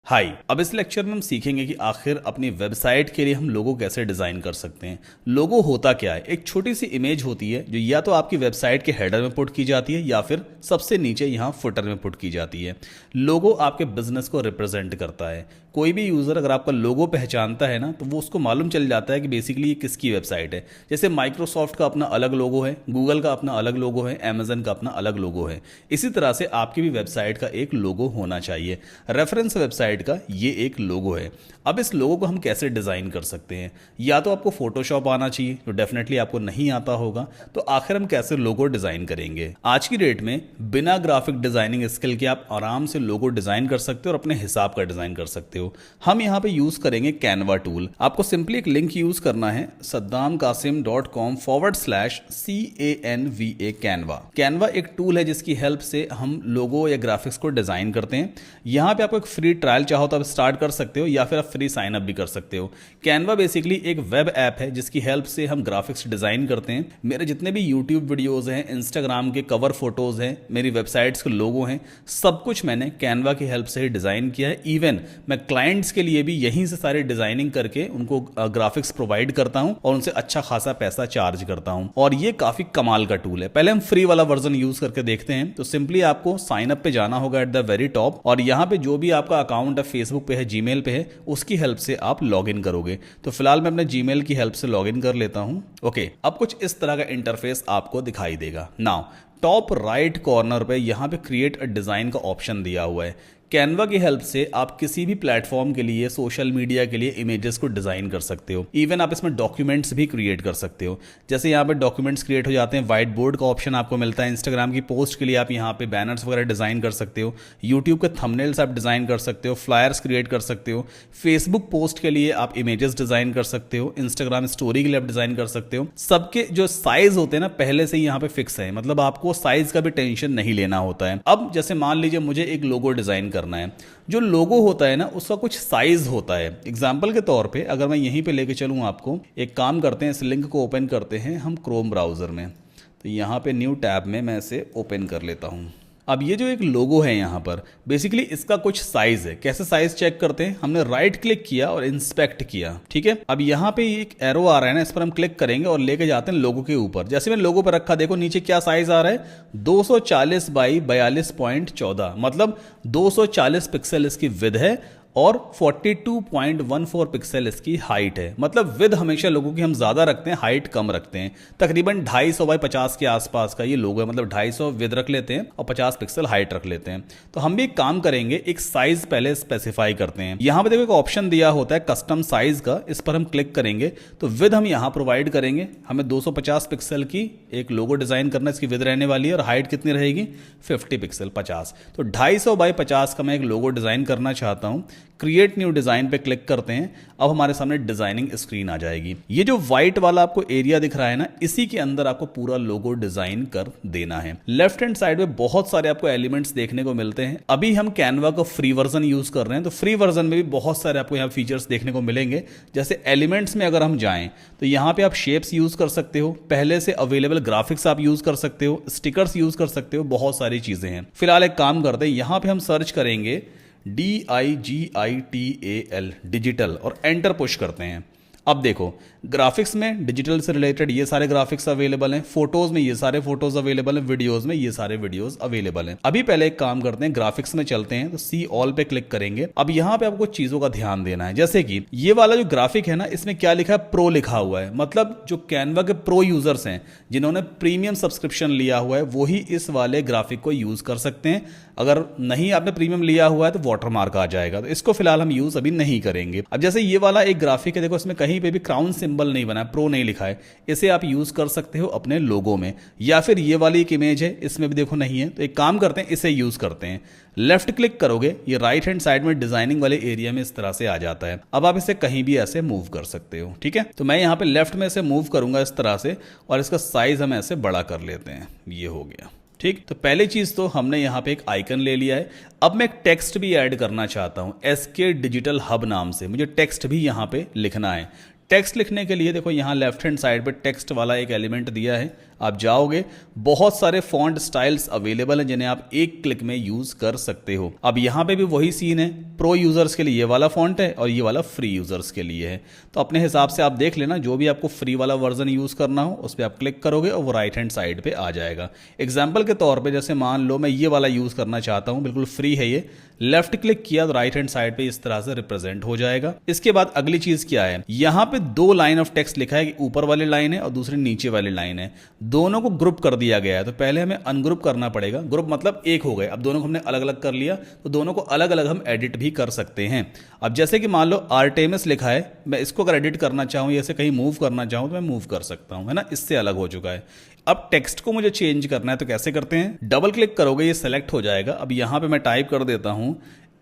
हाय। अब इस लेक्चर में हम सीखेंगे कि आखिर अपनी वेबसाइट के लिए हम लोगो कैसे डिजाइन कर सकते हैं। लोगो होता क्या है? एक छोटी सी इमेज होती है जो या तो आपकी वेबसाइट के हेडर में पुट की जाती है या फिर सबसे नीचे यहाँ फुटर में पुट की जाती है। लोगो आपके बिजनेस को रिप्रेजेंट करता है। कोई भी यूजर अगर आपका लोगो पहचानता है ना, तो वो उसको मालूम चल जाता है कि बेसिकली ये किसकी वेबसाइट है। जैसे माइक्रोसॉफ्ट का अपना अलग लोगो है, गूगल का अपना अलग लोगो है, अमेजन का अपना अलग लोगो है। इसी तरह से आपकी भी वेबसाइट का एक लोगो होना चाहिए। रेफरेंस वेबसाइट का ये एक लोगो है। अब इस लोगो को हम कैसे डिजाइन कर सकते हैं? या तो आपको फोटोशॉप आना चाहिए, जो डेफिनेटली आपको नहीं आता होगा। तो आखिर हम कैसे लोगो डिजाइन करेंगे? आज की डेट में बिना ग्राफिक डिजाइनिंग स्किल के आप आराम से लोगो डिजाइन कर सकते हो और अपने हिसाब का डिजाइन कर सकते हो। हम यहां पे यूज करेंगे कैनवा टूल। आपको सिंपली एक लिंक यूज करना है, saddamkasim.com/CANVA कैनवा। कैनवा एक टूल है जिसकी हेल्प से हम लोगो या ग्राफिक्स को डिजाइन करते हैं। यहां पे आपको एक फ्री ट्रायल चाहो तो आप स्टार्ट कर सकते हो या फिर आप फ्री साइन अप भी कर सकते हो। कैनवा बेसिकली एक वेब ऐप है जिसकी हेल्प से हम ग्राफिक्स डिजाइन करते हैं। मेरे जितने भी यूट्यूब वीडियोस हैं, इंस्टाग्राम के कवर फोटोज हैं, मेरी वेबसाइट्स के लोगो हैं, सब कुछ मैंने कैनवा की हेल्प से ही डिजाइन किया है। इवन मैं क्लाइंट्स के लिए भी यहीं से सारी डिजाइनिंग करके उनको ग्राफिक्स प्रोवाइड करता हूं और उनसे अच्छा खासा पैसा चार्ज करता हूं। और ये काफी कमाल का टूल है। पहले हम फ्री वाला वर्जन यूज करके देखते हैं। तो सिंपली आपको साइन अप पे जाना होगा एट द वेरी टॉप, और यहां पे जो भी आपका अकाउंट है, फेसबुक पे है, जीमेल पे है, उसकी हेल्प से आप लॉग इन करोगे। तो फिलहाल मैं अपने जीमेल की हेल्प से लॉग इन कर लेता हूं। ओके, अब कुछ इस तरह का इंटरफेस आपको दिखाई देगा। नाउ टॉप राइट कॉर्नर पे यहां पे क्रिएट अ डिजाइन का ऑप्शन दिया हुआ है। कैनवा की हेल्प से आप किसी भी प्लेटफॉर्म के लिए, सोशल मीडिया के लिए इमेजेस को डिजाइन कर सकते हो। इवन आप इसमें डॉक्यूमेंट्स भी क्रिएट कर सकते हो। जैसे यहाँ पे डॉक्यूमेंट्स क्रिएट हो जाते हैं, व्हाइट बोर्ड का ऑप्शन आपको मिलता है। इंस्टाग्राम की पोस्ट के लिए आप यहाँ पे बैनर्स वगैरह डिजाइन कर सकते हो। यूट्यूब के थंबनेल्स आप डिजाइन कर सकते हो, फ्लायर्स क्रिएट कर सकते हो। फेसबुक पोस्ट के लिए आप इमेजेस डिजाइन कर सकते हो। इंस्टाग्राम स्टोरी के लिए आप डिजाइन कर सकते हो। सबके जो साइज होते हैं ना, पहले से ही यहाँ पे फिक्स है, मतलब आपको साइज का भी टेंशन नहीं लेना होता है। अब जैसे मान लीजिए मुझे एक लोगो डिजाइन करना है। जो लोगो होता है ना, उसका कुछ साइज होता है। एग्जाम्पल के तौर पे अगर मैं यहीं पे लेके चलूं, आपको एक काम करते हैं, इस लिंक को ओपन करते हैं हम क्रोम ब्राउजर में। तो यहाँ पे न्यू टैब में मैं इसे ओपन कर लेता हूँ। अब ये जो एक लोगो है यहाँ पर, बेसिकली इसका कुछ साइज है। कैसे साइज चेक करते हैं? हमने राइट क्लिक किया और इंस्पेक्ट किया, ठीक है। अब यहाँ पे एक एरो आ रहा है ना, इस पर हम क्लिक करेंगे और लेके जाते हैं लोगो के ऊपर। जैसे मैंने लोगो पर रखा, देखो नीचे क्या साइज आ रहा है, 240 बाई 42.14, मतलब 240 पिक्सल इसकी विड्थ है और 42.14 पिक्सल इसकी हाइट है। मतलब विद हमेशा लोगों की हम ज्यादा रखते हैं, हाइट कम रखते हैं। तकरीबन 250 बाई 50 के आसपास का ये लोगो है, मतलब 250 विद रख लेते हैं और 50 पिक्सल हाइट रख लेते हैं। तो हम भी एक काम करेंगे, एक साइज पहले स्पेसिफाई करते हैं। यहां पर देखो एक ऑप्शन दिया होता है कस्टम साइज का, इस पर हम क्लिक करेंगे तो विद हम यहां प्रोवाइड करेंगे। हमें 250 पिक्सल की एक लोगो डिजाइन करना, इसकी विद रहने वाली है और हाइट कितनी रहेगी, 50 पिक्सल 50। तो 250 बाई 50 का मैं एक लोगो डिजाइन करना चाहता हूं। क्रिएट न्यू डिजाइन पे क्लिक करते हैं। अब हमारे सामने डिजाइनिंग स्क्रीन आ जाएगी। ये जो व्हाइट वाला आपको एरिया दिख रहा है ना, इसी के अंदर आपको पूरा लोगो डिजाइन कर देना है। लेफ्ट हैंड साइड में बहुत सारे आपको एलिमेंट्स देखने को मिलते हैं। अभी हम कैनवा का फ्री वर्जन यूज कर रहे हैं, तो फ्री वर्जन में भी बहुत सारे आपको यहाँ फीचर्स देखने को मिलेंगे। जैसे एलिमेंट्स में अगर हम जाएं तो यहाँ पे आप शेप्स यूज कर सकते हो, पहले से अवेलेबल ग्राफिक्स आप यूज कर सकते हो, स्टिकर्स यूज कर सकते हो, बहुत सारी चीजें हैं। फिलहाल एक काम करते हैं, यहाँ पे हम सर्च करेंगे DIGITAL डिजिटल और एंटर पुश करते हैं। अब देखो ग्राफिक्स में डिजिटल से रिलेटेड ये सारे ग्राफिक्स अवेलेबल हैं, फोटोज में ये सारे फोटोज अवेलेबल हैं, वीडियोस में ये सारे वीडियोस अवेलेबल हैं। अभी पहले एक काम करते हैं, ग्राफिक्स में चलते हैं, तो सी ऑल पे क्लिक करेंगे। अब यहाँ पे आपको चीजों का ध्यान देना है, जैसे कि ये वाला जो ग्राफिक है ना, इसमें क्या लिखा है, प्रो लिखा हुआ है। मतलब जो कैनवा के प्रो यूजर्स हैं, जिन्होंने प्रीमियम सब्सक्रिप्शन लिया हुआ है, वही इस वाले ग्राफिक को यूज कर सकते हैं। अगर नहीं आपने प्रीमियम लिया हुआ है तो वाटरमार्क आ जाएगा, तो इसको फिलहाल हम यूज अभी नहीं करेंगे। अब जैसे ये वाला एक ग्राफिक है, देखो इसमें कहीं पे भी क्राउन सिंबल नहीं बना है, प्रो नहीं लिखा है, इसे आप यूज कर सकते हो अपने लोगो में। या फिर ये वाली एक इमेज है, इसमें भी देखो नहीं है, तो एक काम करते हैं, इसे यूज करते हैं। लेफ्ट क्लिक करोगे, ये राइट हैंड साइड में डिजाइनिंग वाले एरिया में इस तरह से आ जाता है। अब आप इसे कहीं भी ऐसे मूव कर सकते हो, ठीक है। तो मैं यहाँ पे लेफ्ट में इसे मूव करूंगा इस तरह से, और इसका साइज हम ऐसे बड़ा कर लेते हैं। ये हो गया, ठीक। तो पहली चीज तो हमने यहाँ पे एक आइकन ले लिया है। अब मैं एक टेक्स्ट भी ऐड करना चाहता हूँ, SK डिजिटल हब नाम से। मुझे टेक्स्ट भी यहाँ पे लिखना है। टेक्स्ट लिखने के लिए देखो यहाँ लेफ्ट हैंड साइड पे टेक्स्ट वाला एक एलिमेंट दिया है। आप जाओगे, बहुत सारे फॉन्ट स्टाइल्स अवेलेबल हैं जिन्हें आप एक क्लिक में यूज कर सकते हो। अब यहाँ पे भी वही सीन है, प्रो यूजर्स के लिए ये वाला फॉन्ट है और ये वाला फ्री यूजर्स के लिए है। तो अपने हिसाब से आप देख लेना, जो भी आपको फ्री वाला वर्जन यूज करना हो उस पर आप क्लिक करोगे और वो राइट हैंड साइड पे आ जाएगा। एग्जाम्पल के तौर पर जैसे मान लो मैं ये वाला यूज करना चाहता हूँ, बिल्कुल फ्री है ये, लेफ्ट क्लिक किया तो राइट हैंड साइड पे इस तरह से रिप्रेजेंट हो जाएगा। इसके बाद अगली चीज क्या है, यहां पे दो लाइन ऑफ टेक्स्ट लिखा है कि ऊपर वाली लाइन है और दूसरी नीचे वाली लाइन है, दोनों को ग्रुप कर दिया गया है। तो पहले हमें अनग्रुप करना पड़ेगा, ग्रुप मतलब एक हो गए, अब दोनों को हमने अलग अलग कर लिया तो दोनों को अलग अलग हम एडिट भी कर सकते हैं। अब जैसे कि मान लो आर्टेमिस लिखा है, मैं इसको अगर एडिट करना चाहूं या इसे कहीं मूव करना चाहूं तो मैं मूव कर सकता हूं, है ना, इससे अलग हो चुका है। अब टेक्स्ट को मुझे चेंज करना है तो कैसे करते हैं, डबल क्लिक करोगे ये सेलेक्ट हो जाएगा। अब यहां पे मैं टाइप कर देता हूं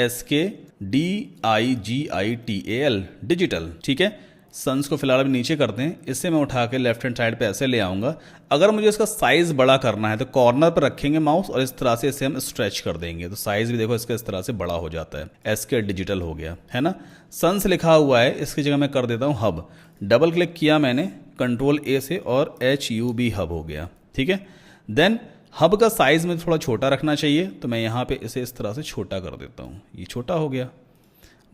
SKDIGITAL, डिजिटल, ठीक है। सन्स को फिलहाल अभी नीचे करते हैं, इससे मैं उठा के लेफ्ट हैंड साइड पे ऐसे ले आऊंगा। अगर मुझे इसका साइज बड़ा करना है तो कॉर्नर पर रखेंगे माउस और इस तरह से इसे हम स्ट्रेच कर देंगे तो साइज भी देखो इसका इस तरह से बड़ा हो जाता है। SK डिजिटल हो गया, है ना। सन्स लिखा हुआ है, इसकी जगह मैं कर देता हूँ हब, डबल क्लिक किया मैंने कंट्रोल A से और HUB हब हो गया, ठीक है। देन हब का साइज में थोड़ा छोटा रखना चाहिए तो मैं यहाँ पे इसे इस तरह से छोटा कर देता हूँ, ये छोटा हो गया।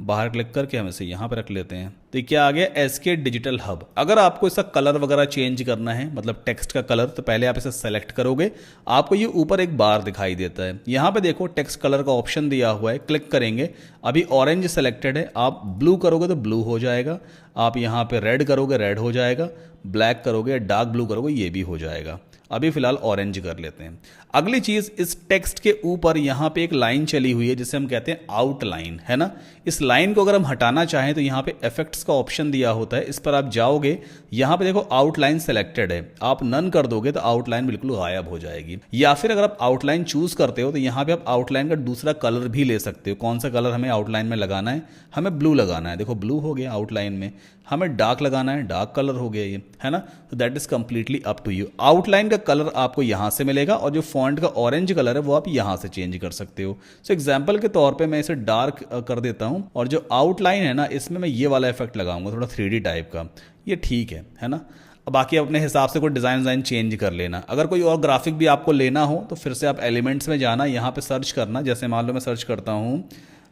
बाहर क्लिक करके हम इसे यहाँ पे रख लेते हैं तो क्या आ गया, SK डिजिटल हब। अगर आपको इसका कलर वगैरह चेंज करना है, मतलब टेक्स्ट का कलर, तो पहले आप इसे सेलेक्ट करोगे, आपको ये ऊपर एक बार दिखाई देता है, यहाँ पे देखो टेक्स्ट कलर का ऑप्शन दिया हुआ है, क्लिक करेंगे। अभी ऑरेंज सेलेक्टेड है, आप ब्लू करोगे तो ब्लू हो जाएगा, आप यहाँ पे रेड करोगे रेड हो जाएगा, ब्लैक करोगे डार्क ब्लू करोगे ये भी हो जाएगा। अभी फिलहाल ऑरेंज कर लेते हैं। अगली चीज, इस टेक्स्ट के ऊपर यहाँ पे एक लाइन चली हुई है जिसे हम कहते हैं आउटलाइन, है ना। इस लाइन को अगर हम हटाना चाहें तो यहाँ पे इफेक्ट्स का ऑप्शन दिया होता है, इस पर आप जाओगे, यहाँ पे देखो आउटलाइन सेलेक्टेड है, आप नन कर दोगे तो आउटलाइन बिल्कुल गायब हो जाएगी। या फिर अगर आप आउटलाइन चूज करते हो तो यहाँ पे आप आउटलाइन का दूसरा कलर भी ले सकते हो। कौन सा कलर हमें आउटलाइन में लगाना है, हमें ब्लू लगाना है, देखो ब्लू हो गया आउटलाइन में। हमें डार्क लगाना है, डार्क कलर हो गया ये, है ना। तो that is completely up to you. Outline का कलर आपको यहाँ से मिलेगा और जो फॉन्ट का ऑरेंज कलर है वो आप यहाँ से चेंज कर सकते हो। सो एग्जाम्पल के तौर पे मैं इसे डार्क कर देता हूँ और जो आउटलाइन है ना इसमें मैं ये वाला इफेक्ट लगाऊंगा, थोड़ा 3D टाइप का, ये ठीक है ना। बाकी अपने हिसाब से कोई डिज़ाइन चेंज कर लेना। अगर कोई और ग्राफिक भी आपको लेना हो तो फिर से आप एलिमेंट्स में जाना, यहाँ पे सर्च करना, जैसे मान लो मैं सर्च करता हूँ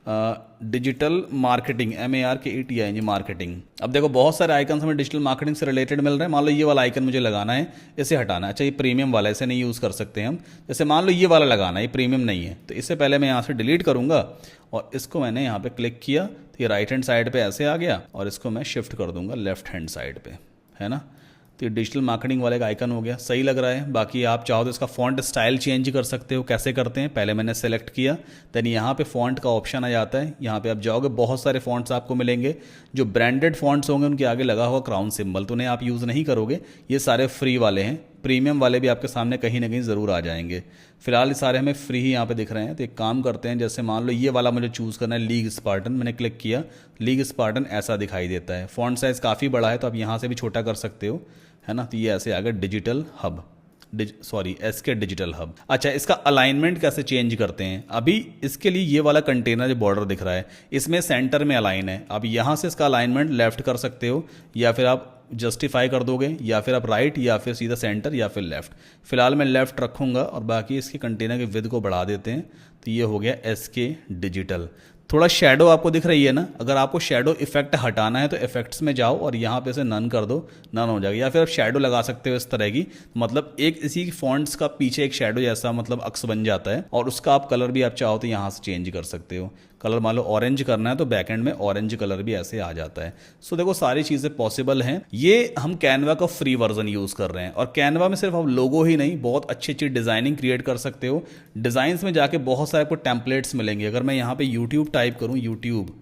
डिजिटल मार्केटिंग, MARKETING मार्केटिंग। अब देखो बहुत सारे आइकन हमें डिजिटल मार्केटिंग से रिलेटेड मिल रहे हैं। मान लो ये वाला आइकन मुझे लगाना है, इसे हटाना है, अच्छा ये प्रीमियम वाला, इसे नहीं यूज़ कर सकते हम। जैसे मान लो ये वाला लगाना है, ये प्रीमियम नहीं है, तो इससे पहले मैं यहाँ से डिलीट करूँगा और इसको मैंने यहाँ पे क्लिक किया तो ये राइट हैंड साइड पे ऐसे आ गया और इसको मैं शिफ्ट कर दूंगा लेफ्ट हैंड साइड पे, है ना। तो ये डिजिटल मार्केटिंग वाले का आइकन हो गया, सही लग रहा है। बाकी आप चाहो तो इसका फॉन्ट स्टाइल चेंज कर सकते हो। कैसे करते हैं, पहले मैंने सेलेक्ट किया, देन यहाँ पे फॉन्ट का ऑप्शन आ जाता है, यहाँ पे आप जाओगे, बहुत सारे फॉन्ट्स आपको मिलेंगे। जो ब्रांडेड फॉन्ट्स होंगे उनके आगे लगा होगा क्राउन सिंबल, तो उन्हें आप यूज़ नहीं करोगे, ये सारे फ्री वाले हैं। प्रीमियम वाले भी आपके सामने कहीं ना कहीं ज़रूर आ जाएंगे। फिलहाल ये सारे हमें फ्री ही यहाँ पे दिख रहे हैं। तो एक काम करते हैं, जैसे मान लो ये वाला मुझे चूज़ करना है, लीग स्पार्टन, मैंने क्लिक किया, लीग स्पार्टन ऐसा दिखाई देता है। फॉन्ट साइज़ काफ़ी बड़ा है तो आप यहाँ से भी छोटा कर सकते हो, है ना। तो ये ऐसे आ गया digital hub, SK digital hub. अच्छा, इसका अलाइनमेंट कैसे चेंज करते हैं, अभी इसके लिए ये वाला कंटेनर जो बॉर्डर दिख रहा है इसमें सेंटर में अलाइन है। अब यहाँ से इसका अलाइनमेंट लेफ्ट कर सकते हो या फिर आप जस्टिफाई कर दोगे, या फिर आप राइट, या फिर सीधा सेंटर, या फिर लेफ्ट। फिलहाल मैं लेफ्ट रखूँगा और बाकी इसके कंटेनर के विड्थ को बढ़ा देते हैं। तो ये हो गया SK डिजिटल। थोड़ा शेडो आपको दिख रही है ना, अगर आपको शेडो इफेक्ट हटाना है तो इफेक्ट्स में जाओ और यहाँ पे से नन कर दो, नन हो जाएगा। या फिर आप शेडो लगा सकते हो इस तरह की, मतलब एक इसी फॉन्ट्स का पीछे एक शेडो जैसा मतलब अक्स बन जाता है और उसका आप कलर भी आप चाहो तो यहाँ से चेंज कर सकते हो। कलर मान लो ऑरेंज करना है तो बैकएंड में ऑरेंज कलर भी ऐसे आ जाता है। सो देखो सारी चीज़ें पॉसिबल हैं। ये हम कैनवा का फ्री वर्जन यूज़ कर रहे हैं और कैनवा में सिर्फ आप लोगो ही नहीं, बहुत अच्छी अच्छी डिज़ाइनिंग क्रिएट कर सकते हो। डिज़ाइंस में जाके बहुत सारे आपको टेम्पलेट्स मिलेंगे। अगर मैं यहाँ पे यूट्यूब टाइप करूँ, यूट्यूब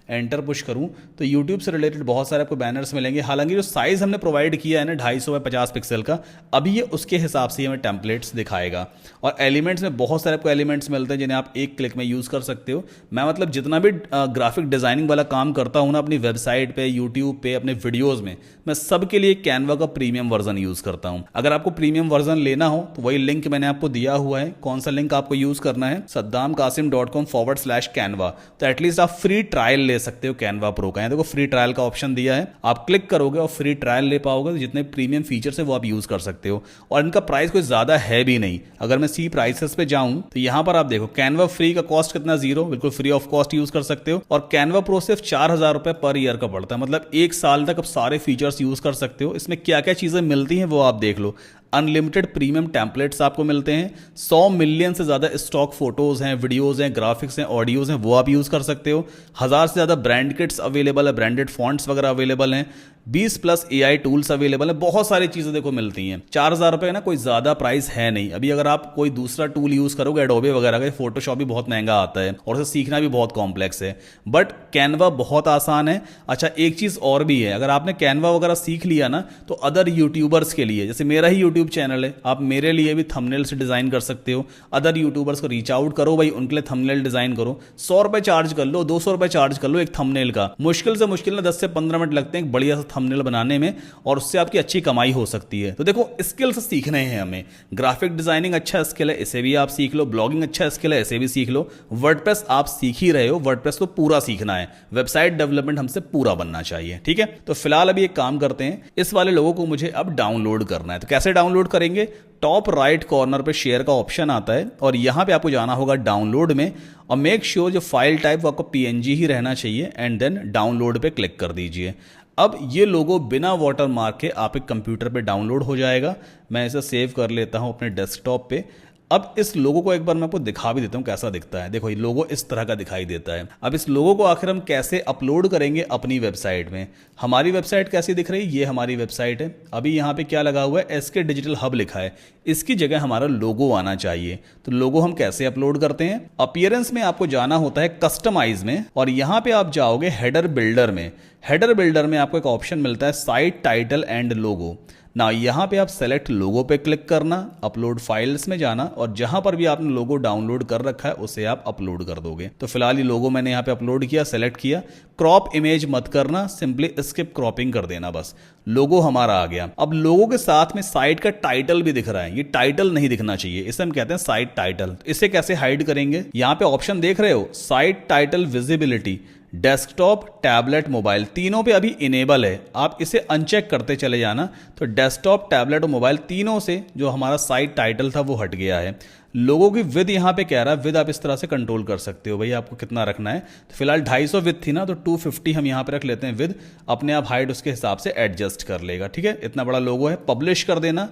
एंटर पुश करूं तो YouTube से रिलेटेड बहुत सारे आपको बैनर्स मिलेंगे। हालांकि जो साइज़ हमने प्रोवाइड किया है ना 250 बाय 50 पिक्सल का, अभी ये उसके हिसाब से हमें टेम्पलेट्स दिखाएगा। और एलिमेंट्स में बहुत सारे आपको एलिमेंट्स मिलते हैं जिन्हें आप एक क्लिक में यूज़ कर सकते हो। मैं मतलब जितना भी ग्राफिक डिज़ाइनिंग वाला काम करता हूँ ना अपनी वेबसाइट पे, यूट्यूब पे, अपने वीडियोज़ में, मैं सबके लिए कैनवा का प्रीमियम वर्जन यूज़ करता हूँ। अगर आपको प्रीमियम वर्जन लेना हो तो वही लिंक मैंने आपको दिया हुआ है। कौन सा लिंक आपको यूज़ करना है, saddamkasim.com/canva। तो एटलीस्ट आप फ्री ट्रायल ले सकते हो कैनवा प्रो का। देखो फ्री ट्रायल का ऑप्शन दिया है, आप क्लिक करोगे और फ्री ट्रायल ले पाओगे, तो जितने प्रीमियम फीचर्स है वो आप यूज कर सकते हो। और इनका प्राइस कोई ज्यादा है भी नहीं। अगर मैं सी प्राइसेस पे जाऊं तो यहां पर आप देखो कैनवा फ्री का कॉस्ट कितना, 0, बिल्कुल फ्री ऑफ कॉस्ट यूज कर सकते हो। और कैनवा प्रो सिर्फ 4,000 रुपए पर ईयर का पड़ता है, मतलब 1 साल तक आप सारे फीचर्स यूज कर सकते हो। इसमें क्या क्या चीजें मिलती हैं वो आप देख लो। अनलिमिटेड प्रीमियम टेम्पलेट्स आपको मिलते हैं, 100 मिलियन से ज़्यादा स्टॉक फोटोज़ हैं, वीडियोज़ हैं, ग्राफिक्स हैं, ऑडियोज़ हैं, वो आप यूज़ कर सकते हो। 1000 से ज़्यादा ब्रांड किट्स अवेलेबल है, ब्रांडेड फॉन्ट्स वगैरह अवेलेबल हैं, 20+ AI टूल्स अवेलेबल है, बहुत सारी चीज़ें देखो मिलती हैं। 4,000 रुपये ना कोई ज़्यादा प्राइस है नहीं। अभी अगर आप कोई दूसरा टूल यूज़ करोगे एडोबे वगैरह का, फोटोशॉप भी बहुत महंगा आता है और उसे सीखना भी बहुत कॉम्प्लेक्स है, बट कैनवा बहुत आसान है। अच्छा एक चीज़ और भी है, अगर आपने कैनवा वगैरह सीख लिया ना तो अदर यूट्यूबर्स के लिए, जैसे मेरा ही यूट्यूब चैनल है, आप मेरे लिए भी थंबनेल से डिज़ाइन कर सकते हो। अदर यूट्यूबर्स को रीच आउट करो, भाई उनके लिए थंबनेल डिज़ाइन करो, 100 रुपये चार्ज कर लो, 200 रुपये चार्ज कर लो एक थंबनेल का। मुश्किल से मुश्किल ना 10 से 15 मिनट लगते हैं एक बढ़िया सा थंबनेल बनाने में, और उससे आपकी अच्छी कमाई हो सकती है। तो देखो स्किल्स सीखने हैं हमें। ग्राफिक डिजाइनिंग अच्छा स्किल है, इसे भी आप सीख लो। ब्लॉगिंग अच्छा स्किल है, इसे भी सीख लो। वर्डप्रेस आप सीख ही रहे हो, वर्डप्रेस तो पूरा सीखना है। वेबसाइट डेवलपमेंट हमसे पूरा बनना चाहिए, ठीक है। तो फिलहाल अभी एक काम करते हैं, इस वाले लोगों को मुझे अब डाउनलोड करना है। तो कैसे डाउनलोड करेंगे? टॉप राइट कॉर्नर पे शेयर का ऑप्शन आता है और यहां पे आपको जाना होगा डाउनलोड में, और मेक श्योर जो फाइल टाइप वो आपको PNG ही रहना चाहिए, एंड देन डाउनलोड पे क्लिक कर दीजिए। अब ये लोगो बिना वाटर मार्क के आप एक कंप्यूटर पे डाउनलोड हो जाएगा। मैं इसे सेव कर लेता हूं अपने डेस्कटॉप पे। अब इस लोगो को एक बार मैं आपको दिखा भी देता हूं कैसा दिखता है। देखो ये लोगो इस तरह का दिखाई देता है। अब इस लोगो को आखिर हम कैसे अपलोड करेंगे अपनी वेबसाइट में? हमारी वेबसाइट कैसी दिख रही है? ये हमारी वेबसाइट है। अभी यहाँ पे क्या लगा हुआ है? SK डिजिटल हब लिखा है, इसकी जगह हमारा लोगो आना चाहिए। तो लोगो हम कैसे अपलोड करते हैं? अपीयरेंस में आपको जाना होता है कस्टमाइज में, और यहां पे आप जाओगे हेडर बिल्डर में। हेडर बिल्डर में आपको एक ऑप्शन मिलता है साइट टाइटल एंड लोगो ना। यहां पे आप सेलेक्ट लोगो पे क्लिक करना, अपलोड फाइल्स में जाना, और जहां पर भी आपने लोगो डाउनलोड कर रखा है उसे आप अपलोड कर दोगे। तो फिलहाल ये लोगो मैंने यहां पे अपलोड किया, सेलेक्ट किया। क्रॉप इमेज मत करना, सिंपली स्किप क्रॉपिंग कर देना, बस लोगो हमारा आ गया। अब लोगो के साथ में साइट का टाइटल भी दिख रहा है, ये टाइटल नहीं दिखना चाहिए, इसे हम कहते हैं साइट टाइटल। इसे कैसे हाइड करेंगे? यहां पे ऑप्शन देख रहे हो, site title visibility, desktop, tablet, mobile, तीनों पे अभी इनेबल है। आप इसे अनचेक करते चले जाना, तो डेस्कटॉप, टैबलेट और मोबाइल तीनों से जो हमारा साइट टाइटल था वो हट गया है। लोगों की विद यहाँ पे कह रहा है, विद आप इस तरह से कंट्रोल कर सकते हो, भाई आपको कितना रखना है। तो फिलहाल 250 विद थी ना, तो 250 हम यहाँ पे रख लेते हैं विद। अपने आप हाइट उसके हिसाब से एडजस्ट कर लेगा, ठीक है। इतना बड़ा लोगो है, पब्लिश कर देना।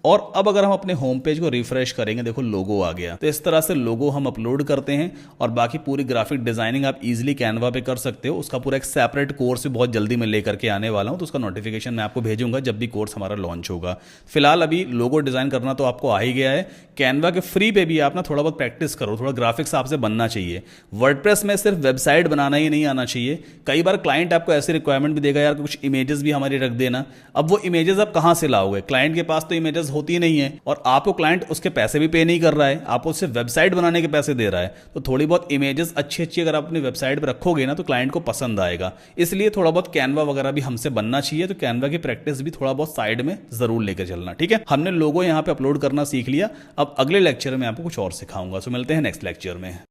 और अब अगर हम अपने होम पेज को रिफ्रेश करेंगे, देखो लोगो आ गया। तो इस तरह से लोगो हम अपलोड करते हैं, और बाकी पूरी ग्राफिक डिजाइनिंग आप इजीली कैनवा पे कर सकते हो। उसका पूरा एक सेपरेट कोर्स भी बहुत जल्दी मैं लेकर के आने वाला हूं, तो उसका नोटिफिकेशन मैं आपको भेजूंगा जब भी कोर्स हमारा लॉन्च होगा। फिलहाल अभी लोगो डिजाइन करना तो आपको आ ही गया है। कैनवा के फ्री पे भी आप ना थोड़ा बहुत प्रैक्टिस करो, थोड़ा ग्राफिक्स आपसे बनना चाहिए। वर्डप्रेस में सिर्फ वेबसाइट बनाना ही नहीं आना चाहिए। कई बार क्लाइंट आपको ऐसी रिक्वायरमेंट भी देगा, यार कुछ इमेजेस भी हमारी रख देना। अब वो इमेजेस आप कहां से लाओगे? क्लाइंट के पास तो इमेजेस होती नहीं है, और आपको क्लाइंट उसके पैसे भी पे नहीं कर रहा है, आपको उससे वेबसाइट बनाने के पैसे दे रहा है। तो थोड़ी बहुत इमेजेस अच्छी अच्छी अगर आप अपनी वेबसाइट पर रखोगे ना, तो क्लाइंट को पसंद आएगा। इसलिए थोड़ा बहुत कैनवा वगैरह भी हमसे बनना चाहिए। तो कैनवा की प्रैक्टिस भी थोड़ा बहुत साइड में जरूर लेकर चलना, ठीक है। हमने लोगो यहाँ पे अपलोड करना सीख लिया। अब अगले लेक्चर में आपको कुछ और सिखाऊंगा। सो मिलते हैं नेक्स्ट लेक्चर में।